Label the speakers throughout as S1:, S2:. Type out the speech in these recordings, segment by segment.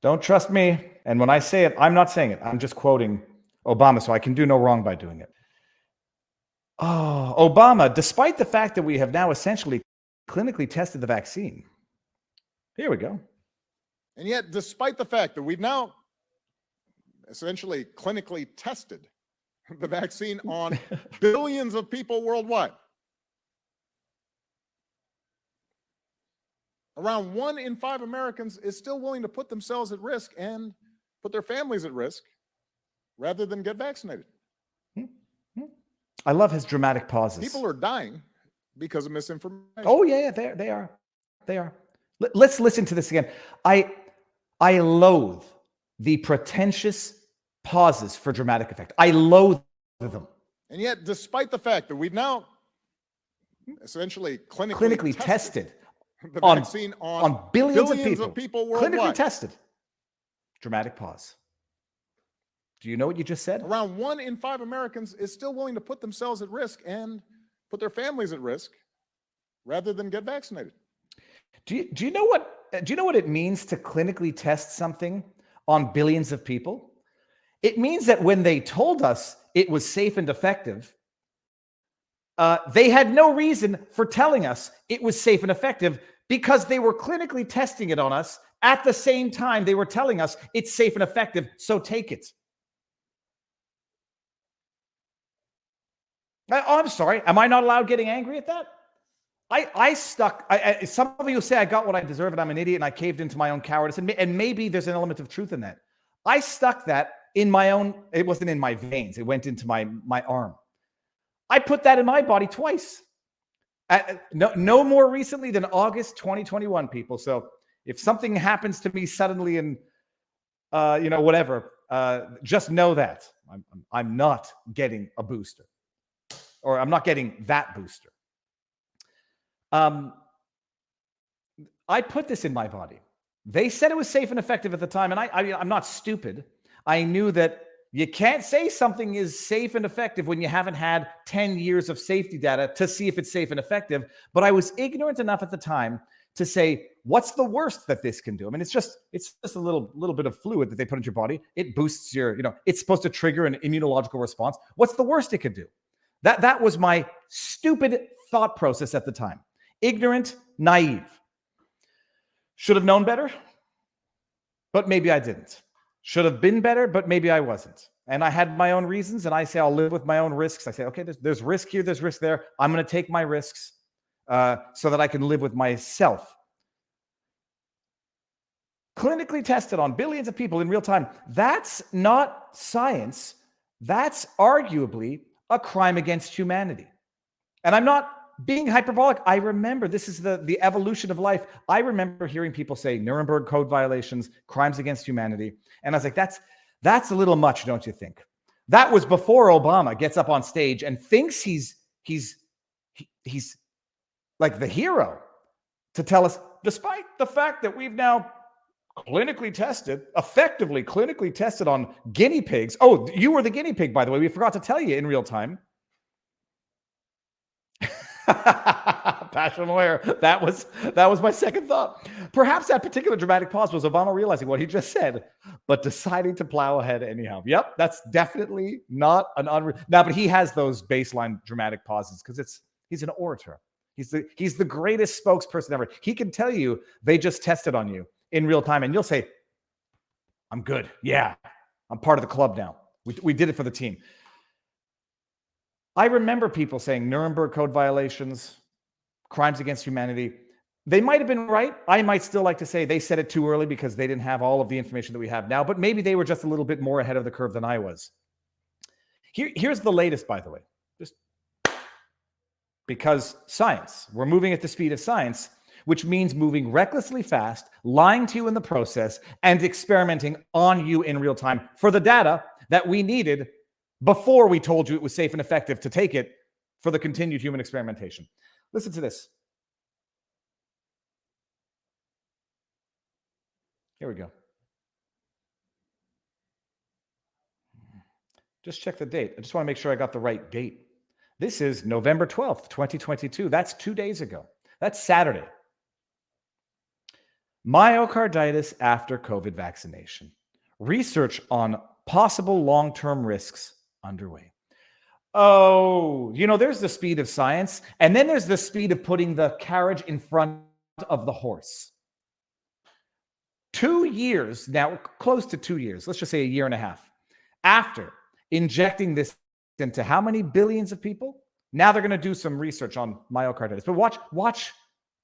S1: Don't trust me. And when I say it, I'm not saying it. I'm just quoting Obama, so I can do no wrong by doing it. Oh, Obama, despite the fact that we have now essentially clinically tested the vaccine. Here we go.
S2: And yet, despite the fact that we've now essentially clinically tested the vaccine on billions of people worldwide, around 1 in 5 Americans is still willing to put themselves at risk and put their families at risk rather than get vaccinated.
S1: I love his dramatic pauses.
S2: People are dying because of misinformation.
S1: Oh, yeah, they are. They are. Let's listen to this again. I loathe the pretentious pauses for dramatic effect. I loathe them.
S2: And yet, despite the fact that we've now essentially
S1: clinically tested
S2: the vaccine
S1: on billions of people
S2: worldwide.
S1: Clinically tested. Dramatic pause. Do you know what you just said?
S2: Around 1 in 5 Americans is still willing to put themselves at risk and put their families at risk rather than get vaccinated.
S1: Do you know what it means to clinically test something on billions of people? It means that when they told us it was safe and effective, they had no reason for telling us it was safe and effective because they were clinically testing it on us at the same time they were telling us it's safe and effective, so take it. I'm sorry. Am I not allowed getting angry at that? Some of you say I got what I deserve and I'm an idiot and I caved into my own cowardice. And maybe there's an element of truth in that. I stuck that in my own, it wasn't in my veins. It went into my arm. I put that in my body twice. No more recently than August 2021, people. So if something happens to me suddenly and, whatever, just know that I'm not getting a booster. Or I'm not getting that booster. I put this in my body. They said it was safe and effective at the time. And I'm not stupid. I knew that you can't say something is safe and effective when you haven't had 10 years of safety data to see if it's safe and effective. But I was ignorant enough at the time to say, what's the worst that this can do? I mean, it's just a little bit of fluid that they put in your body. It boosts your, it's supposed to trigger an immunological response. What's the worst it could do? That was my stupid thought process at the time. Ignorant, naive. Should have known better, but maybe I didn't. Should have been better, but maybe I wasn't. And I had my own reasons, and I say I'll live with my own risks. I say, okay, there's risk here, there's risk there. I'm going to take my risks so that I can live with myself. Clinically tested on billions of people in real time. That's not science. That's arguably a crime against humanity. And I'm not being hyperbolic. I remember this is the evolution of life. I remember hearing people say Nuremberg Code violations, crimes against humanity. And I was like, that's a little much, don't you think? That was before Obama gets up on stage and thinks he's like the hero to tell us, despite the fact that we've now effectively clinically tested on guinea pigs. Oh, you were the guinea pig, by the way. We forgot to tell you in real time. Passion aware. That was my second thought. Perhaps that particular dramatic pause was Obama realizing what he just said, but deciding to plow ahead anyhow. Yep, that's definitely not an now, but he has those baseline dramatic pauses because he's an orator. He's the greatest spokesperson ever. He can tell you they just tested on you in real time, and you'll say, "I'm good. Yeah, I'm part of the club now. We did it for the team." I remember people saying Nuremberg Code violations, crimes against humanity. They might have been right. I might still like to say they said it too early because they didn't have all of the information that we have now, but maybe they were just a little bit more ahead of the curve than I was. Here's the latest, by the way, just because science, we're moving at the speed of science, which means moving recklessly fast, lying to you in the process, and experimenting on you in real time for the data that we needed before we told you it was safe and effective to take it for the continued human experimentation. Listen to this. Here we go. Just check the date. I just want to make sure I got the right date. This is November 12th, 2022. That's 2 days ago. That's Saturday. Myocarditis after COVID vaccination. Research on possible long-term risks underway. Oh, there's the speed of science, and then there's the speed of putting the carriage in front of the horse. 2 years now, close to 2 years, let's just say a year and a half, after injecting this into how many billions of people? Now they're going to do some research on myocarditis. But watch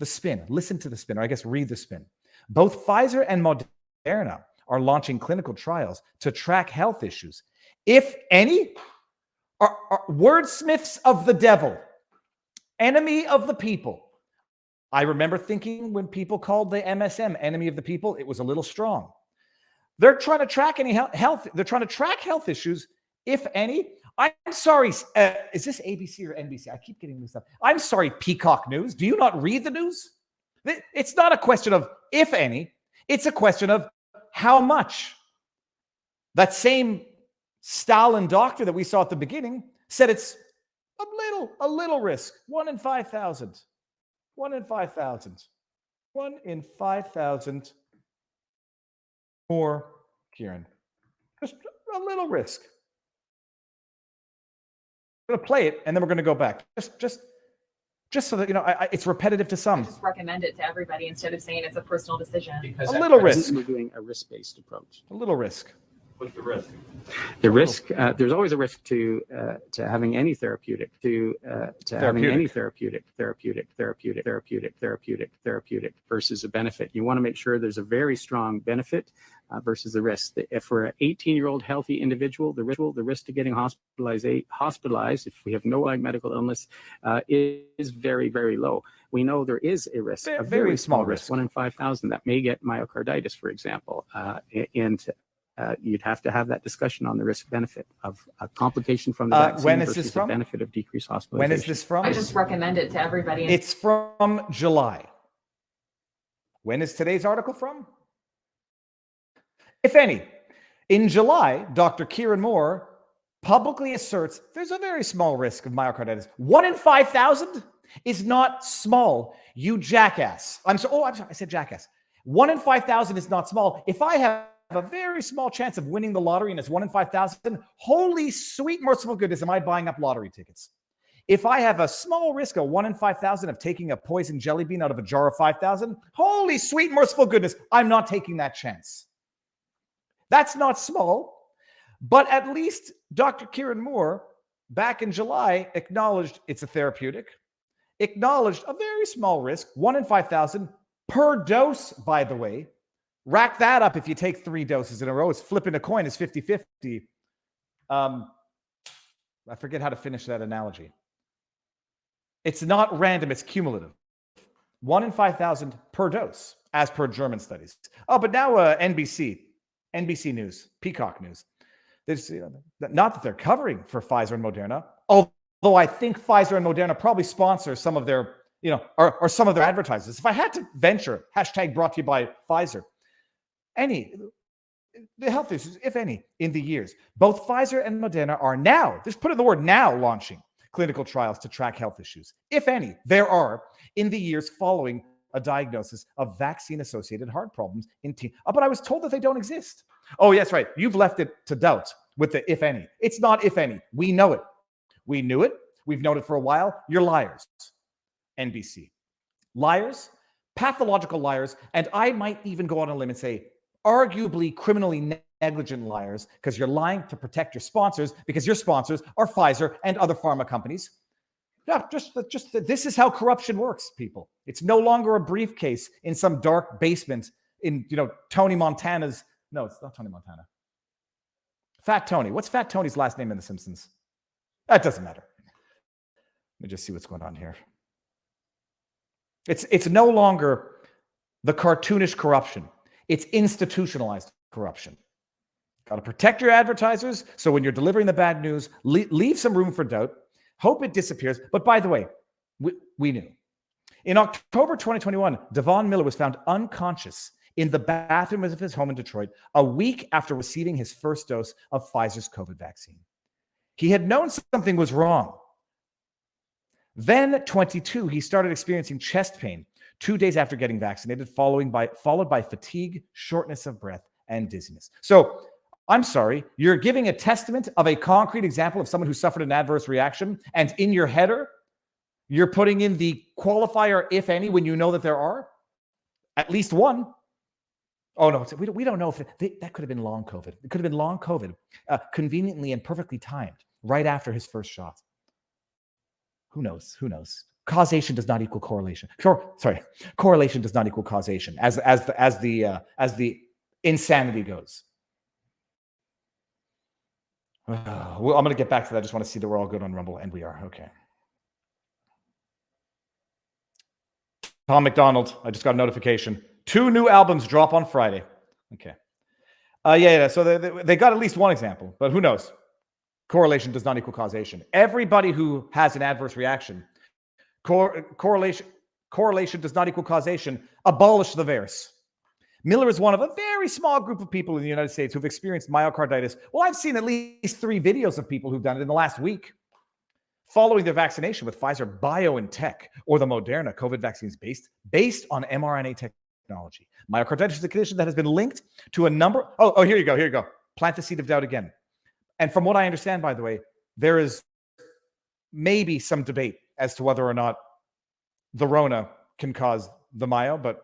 S1: the spin. Listen to the spin, or I guess read the spin. Both Pfizer and Moderna are launching clinical trials to track health issues, if any, are wordsmiths of the devil, enemy of the people. I remember thinking when people called the MSM enemy of the people, it was a little strong. They're trying to track any health. They're trying to track health issues, if any. I'm sorry. Is this ABC or NBC? I keep getting this up. I'm sorry, Peacock News. Do you not read the news? It's not a question of if any. It's a question of how much. That same Stalin doctor that we saw at the beginning said it's a little risk. 1 in 5,000. 1 in 5,000. 1 in 5,000 more, Kieran. Just a little risk. I'm going to play it, and then we're going to go back. Just so that, it's repetitive to some.
S3: I just recommend it to everybody instead of saying it's a personal decision.
S4: Because
S1: a little risk.
S4: We're doing a risk-based approach.
S1: A little risk.
S5: What's the risk?
S4: The risk, there's always a risk to having any therapeutic, having any therapeutic versus a benefit. You want to make sure there's a very strong benefit versus the risk. If we're an 18-year-old healthy individual, the risk to getting hospitalized if we have no medical illness is very, very low. We know there is a risk, a very small risk, 1 in 5,000 that may get myocarditis, for example, and you'd have to have that discussion on the risk-benefit of a complication from the vaccine
S1: when is
S4: versus
S1: this from?
S4: the benefit of decreased hospitalization.
S1: When is this from?
S3: I just recommend it to everybody.
S1: It's from July. When is today's article from? If any. In July, Dr. Kieran Moore publicly asserts there's a very small risk of myocarditis. 1 in 5,000 is not small, you jackass. I'm sorry, I said jackass. 1 in 5,000 is not small. If I have a very small chance of winning the lottery and it's 1 in 5,000, holy sweet merciful goodness, am I buying up lottery tickets? If I have a small risk of 1 in 5,000 of taking a poison jelly bean out of a jar of 5,000, holy sweet merciful goodness, I'm not taking that chance. That's not small, but at least Dr. Kieran Moore back in July acknowledged it's a therapeutic, acknowledged a very small risk, 1 in 5,000 per dose, by the way. Rack that up if you take 3 doses in a row. It's flipping a coin. It's 50-50. I forget how to finish that analogy. It's not random. It's cumulative. 1 in 5,000 per dose, as per German studies. Oh, but now NBC News, Peacock News. Not that they're covering for Pfizer and Moderna, although I think Pfizer and Moderna probably sponsor some of their, or some of their advertisers. If I had to venture, hashtag brought to you by Pfizer. The health issues, if any, in the years. Both Pfizer and Moderna are now, just put in the word now, launching clinical trials to track health issues, if any, there are in the years following a diagnosis of vaccine-associated heart problems in teens. But I was told that they don't exist. Oh, yes, right. You've left it to doubt with the if any. It's not if any. We know it. We knew it. We've known it for a while. You're liars. NBC. Liars, pathological liars, and I might even go on a limb and say arguably criminally negligent liars, because you're lying to protect your sponsors, because your sponsors are Pfizer and other pharma companies. Yeah, just this is how corruption works, people. It's no longer a briefcase in some dark basement in, Tony Montana's. No, it's not Tony Montana. Fat Tony. What's Fat Tony's last name in The Simpsons? That doesn't matter. Let me just see what's going on here. It's no longer the cartoonish corruption. It's institutionalized corruption. Got to protect your advertisers. So when you're delivering the bad news, leave some room for doubt. Hope it disappears. But by the way, we knew. In October 2021, Devon Miller was found unconscious in the bathroom of his home in Detroit a week after receiving his first dose of Pfizer's COVID vaccine. He had known something was wrong. Then, 22, he started experiencing chest pain 2 days after getting vaccinated, followed by fatigue, shortness of breath, and dizziness. So I'm sorry, you're giving a testament of a concrete example of someone who suffered an adverse reaction, and in your header, you're putting in the qualifier, if any, when you know that there are at least one. Oh, no, we don't know if that could have been long COVID. It could have been long COVID, conveniently and perfectly timed right after his first shot. Who knows? Who knows? Causation does not equal correlation. Correlation does not equal causation, as the insanity goes. Well, I'm going to get back to that. I just want to see that we're all good on Rumble, and we are. Okay. Tom McDonald, I just got a notification. 2 new albums drop on Friday. Okay. Yeah. So they got at least one example, but who knows? Correlation does not equal causation. Everybody who has an adverse reaction, correlation does not equal causation. Abolish the virus. Miller is one of a very small group of people in the United States who've experienced myocarditis. Well, I've seen at least 3 videos of people who've done it in the last week following their vaccination with Pfizer BioNTech or the Moderna COVID vaccines based on mRNA technology. Myocarditis is a condition that has been linked to a number. Oh, here you go. Plant the seed of doubt again. And from what I understand, by the way, there is maybe some debate as to whether or not the Rona can cause the myo, but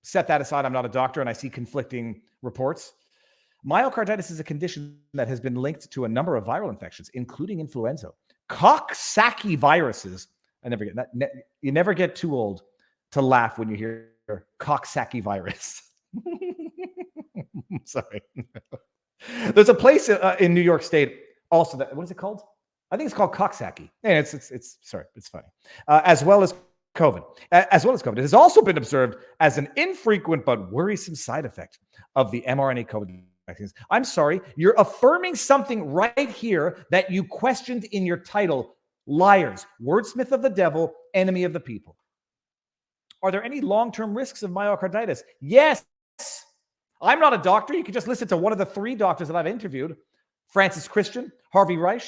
S1: set that aside. I'm not a doctor and I see conflicting reports. Myocarditis is a condition that has been linked to a number of viral infections, including influenza. Coxsackie viruses. I never get that. You never get too old to laugh when you hear Coxsackie virus. Sorry. There's a place in New York State also that, what is it called? I think it's called Coxsackie. And it's funny. As well as COVID. It has also been observed as an infrequent but worrisome side effect of the mRNA COVID vaccines. I'm sorry, you're affirming something right here that you questioned in your title. Liars, wordsmith of the devil, enemy of the people. Are there any long-term risks of myocarditis? Yes. I'm not a doctor. You can just listen to one of the 3 doctors that I've interviewed. Francis Christian, Harvey Reich,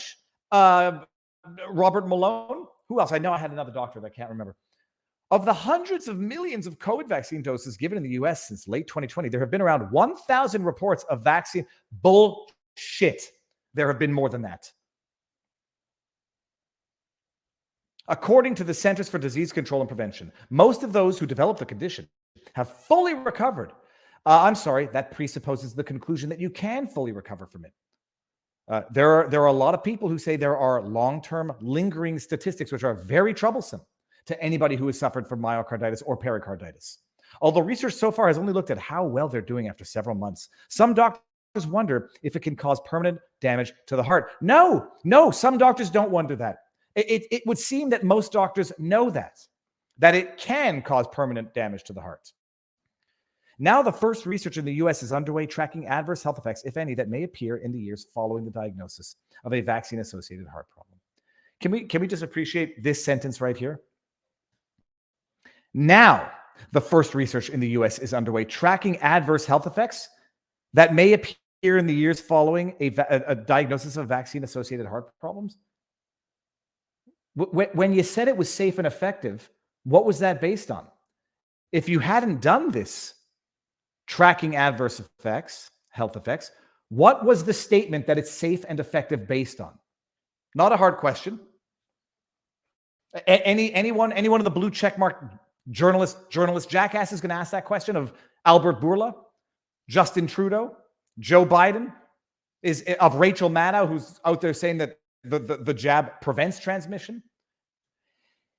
S1: Robert Malone. Who else? I know I had another doctor that I can't remember. Of the hundreds of millions of COVID vaccine doses given in the US since late 2020, there have been around 1,000 reports of vaccine bullshit. There have been more than that. According to the Centers for Disease Control and Prevention, most of those who develop the condition have fully recovered. I'm sorry, that presupposes the conclusion that you can fully recover from it. There are a lot of people who say there are long-term lingering statistics which are very troublesome to anybody who has suffered from myocarditis or pericarditis. Although research so far has only looked at how well they're doing after several months, some doctors wonder if it can cause permanent damage to the heart. No, some doctors don't wonder that. It would seem that most doctors know that it can cause permanent damage to the heart. Now, the first research in the U.S. is underway tracking adverse health effects, if any, that may appear in the years following the diagnosis of a vaccine-associated heart problem. Can we just appreciate this sentence right here? Now, the first research in the U.S. is underway tracking adverse health effects that may appear in the years following a diagnosis of vaccine-associated heart problems. When you said it was safe and effective, what was that based on? If you hadn't done this, tracking adverse effects, health effects, what was the statement that it's safe and effective based on? Not a hard question. Anyone of the blue checkmark journalist jackass is going to ask that question of Albert Bourla, Justin Trudeau, Joe Biden, of Rachel Maddow, who's out there saying that the jab prevents transmission.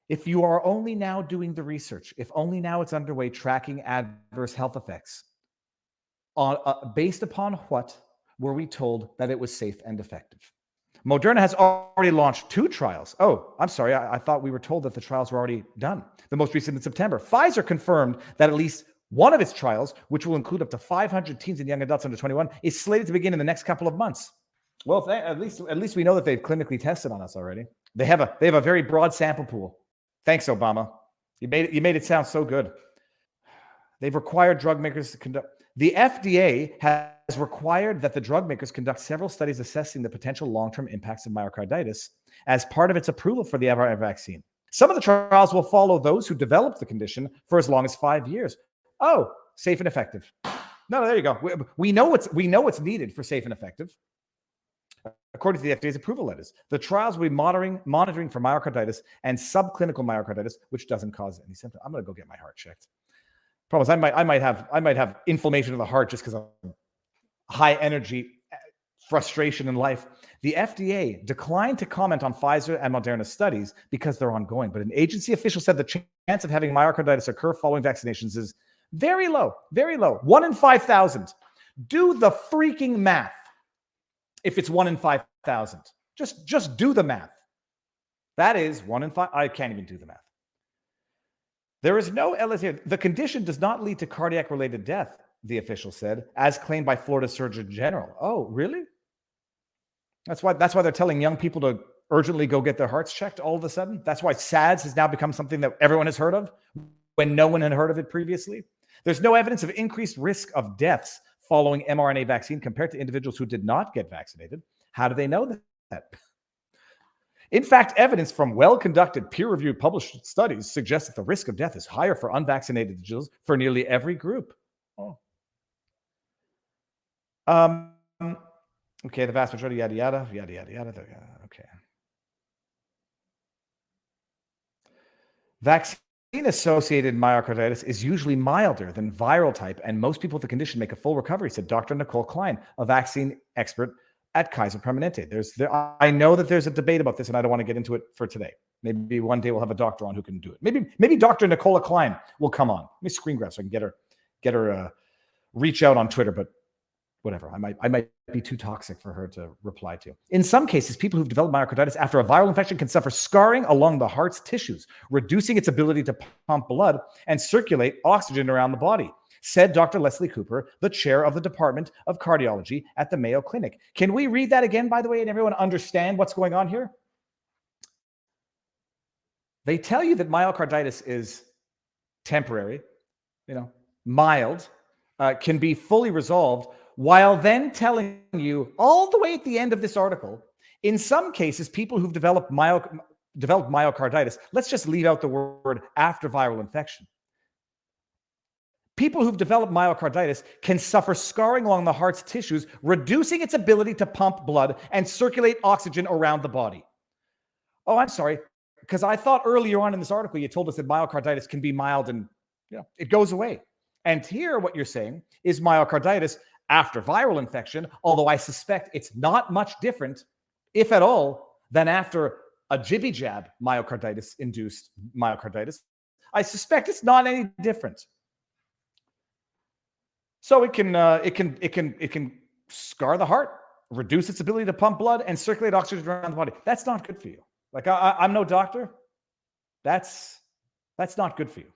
S1: If you are only now doing the research, if only now it's underway tracking adverse health effects, based upon what were we told that it was safe and effective? Moderna has already launched 2 trials. Oh, I'm sorry. I thought we were told that the trials were already done. The most recent in September. Pfizer confirmed that at least one of its trials, which will include up to 500 teens and young adults under 21, is slated to begin in the next couple of months. Well, at least we know that they've clinically tested on us already. They have a very broad sample pool. Thanks, Obama. You made it sound so good. They've required drug makers to conduct. The FDA has required that the drug makers conduct several studies assessing the potential long-term impacts of myocarditis as part of its approval for the mRNA vaccine. Some of the trials will follow those who developed the condition for as long as 5 years. Oh, safe and effective. No, there you go. We know what's needed for safe and effective. According to the FDA's approval letters, the trials will be monitoring for myocarditis and subclinical myocarditis, which doesn't cause any symptom. I'm going to go get my heart checked. Problem is, I might have inflammation of the heart just because of high energy frustration in life. The FDA declined to comment on Pfizer and Moderna studies because they're ongoing, but an agency official said the chance of having myocarditis occur following vaccinations is very low, 1 in 5,000. Do the freaking math. If it's 1 in 5,000, just do the math. That is 1 in 5. I can't even do the math. There is no LSD. The condition does not lead to cardiac-related death, the official said, as claimed by Florida Surgeon General. Oh, really? That's why they're telling young people to urgently go get their hearts checked all of a sudden. That's why SADS has now become something that everyone has heard of when no one had heard of it previously. There's no evidence of increased risk of deaths following mRNA vaccine compared to individuals who did not get vaccinated. How do they know that? In fact, evidence from well-conducted, peer-reviewed, published studies suggests that the risk of death is higher for unvaccinated individuals for nearly every group. Oh. Okay, the vast majority, yada, yada, yada, yada, yada. Okay. Vaccine-associated myocarditis is usually milder than viral type, and most people with the condition make a full recovery, said Dr. Nicole Klein, a vaccine expert at Kaiser Permanente. I know that there's a debate about this, and I don't want to get into it for today. Maybe one day we'll have a doctor on who can do it. Maybe Dr. Nicola Klein will come on. Let me screen grab so I can get her reach out on Twitter, but whatever. I might be too toxic for her to reply to. In some cases, people who've developed myocarditis after a viral infection can suffer scarring along the heart's tissues, reducing its ability to pump blood and circulate oxygen around the body, said Dr. Leslie Cooper, the chair of the Department of Cardiology at the Mayo Clinic. Can we read that again, by the way, and everyone understand what's going on here? They tell you that myocarditis is temporary, mild, can be fully resolved, while then telling you all the way at the end of this article, in some cases, people who've developed myocarditis, let's just leave out the word after viral infection. People who've developed myocarditis can suffer scarring along the heart's tissues, reducing its ability to pump blood and circulate oxygen around the body. Oh, I'm sorry, because I thought earlier on in this article, you told us that myocarditis can be mild and it goes away. And here, what you're saying is myocarditis after viral infection, although I suspect it's not much different, if at all, than after a jibby jab myocarditis-induced myocarditis. I suspect it's not any different. So it can scar the heart, reduce its ability to pump blood, and circulate oxygen around the body. That's not good for you. Like I'm no doctor. That's not good for you.